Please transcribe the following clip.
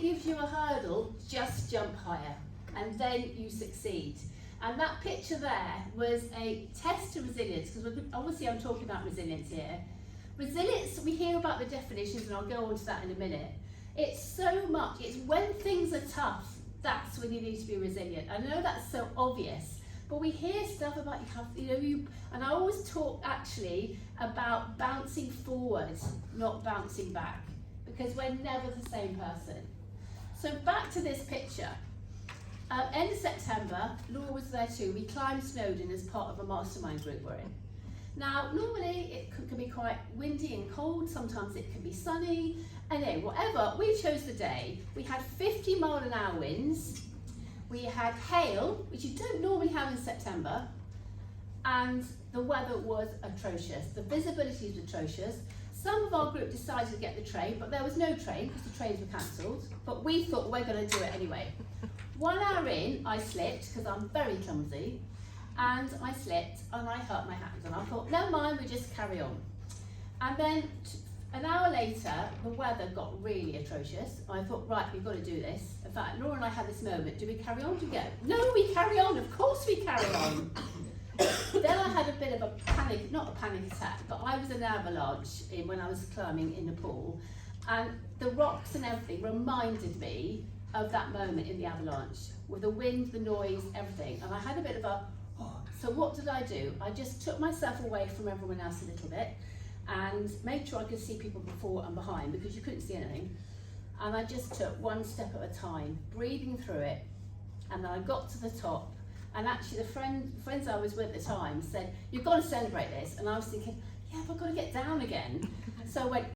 gives you a hurdle, just jump higher, and then you succeed. And that picture there was a test of resilience, because obviously I'm talking about resilience here. Resilience, we hear about the definitions, and I'll go on to that in a minute. It's so much, it's when things are tough, that's when you need to be resilient. I know that's so obvious, but we hear stuff about and I always talk actually about bouncing forward, not bouncing back, because we're never the same person. So back to this picture. End of September, Laura was there too. We climbed Snowdon as part of a mastermind group we're in. Now, normally it can be quite windy and cold, sometimes it can be sunny. Anyway, whatever, we chose the day. We had 50-mile-an-hour winds, we had hail, which you don't normally have in September, and the weather was atrocious. The visibility was atrocious. Some of our group decided to get the train, but there was no train because the trains were cancelled. But we thought we're going to do it anyway. 1 hour in, I slipped because I'm very clumsy, and I slipped and I hurt my hand. And I thought, never mind, we just carry on. And then an hour later, the weather got really atrocious. I thought, right, we've got to do this. In fact, Laura and I had this moment. Do we carry on? Do we go? No, we carry on. Of course we carry on. Then I had a bit of a panic, not a panic attack, but I was in an avalanche when I was climbing in Nepal, and the rocks and everything reminded me of that moment in the avalanche, with the wind, the noise, everything. And I had a bit of a, so what did I do? I just took myself away from everyone else a little bit and made sure I could see people before and behind, because you couldn't see anything. And I just took one step at a time, breathing through it. And then I got to the top. And actually the friends I was with at the time said, you've got to celebrate this. And I was thinking, yeah, but I've got to get down again. So I went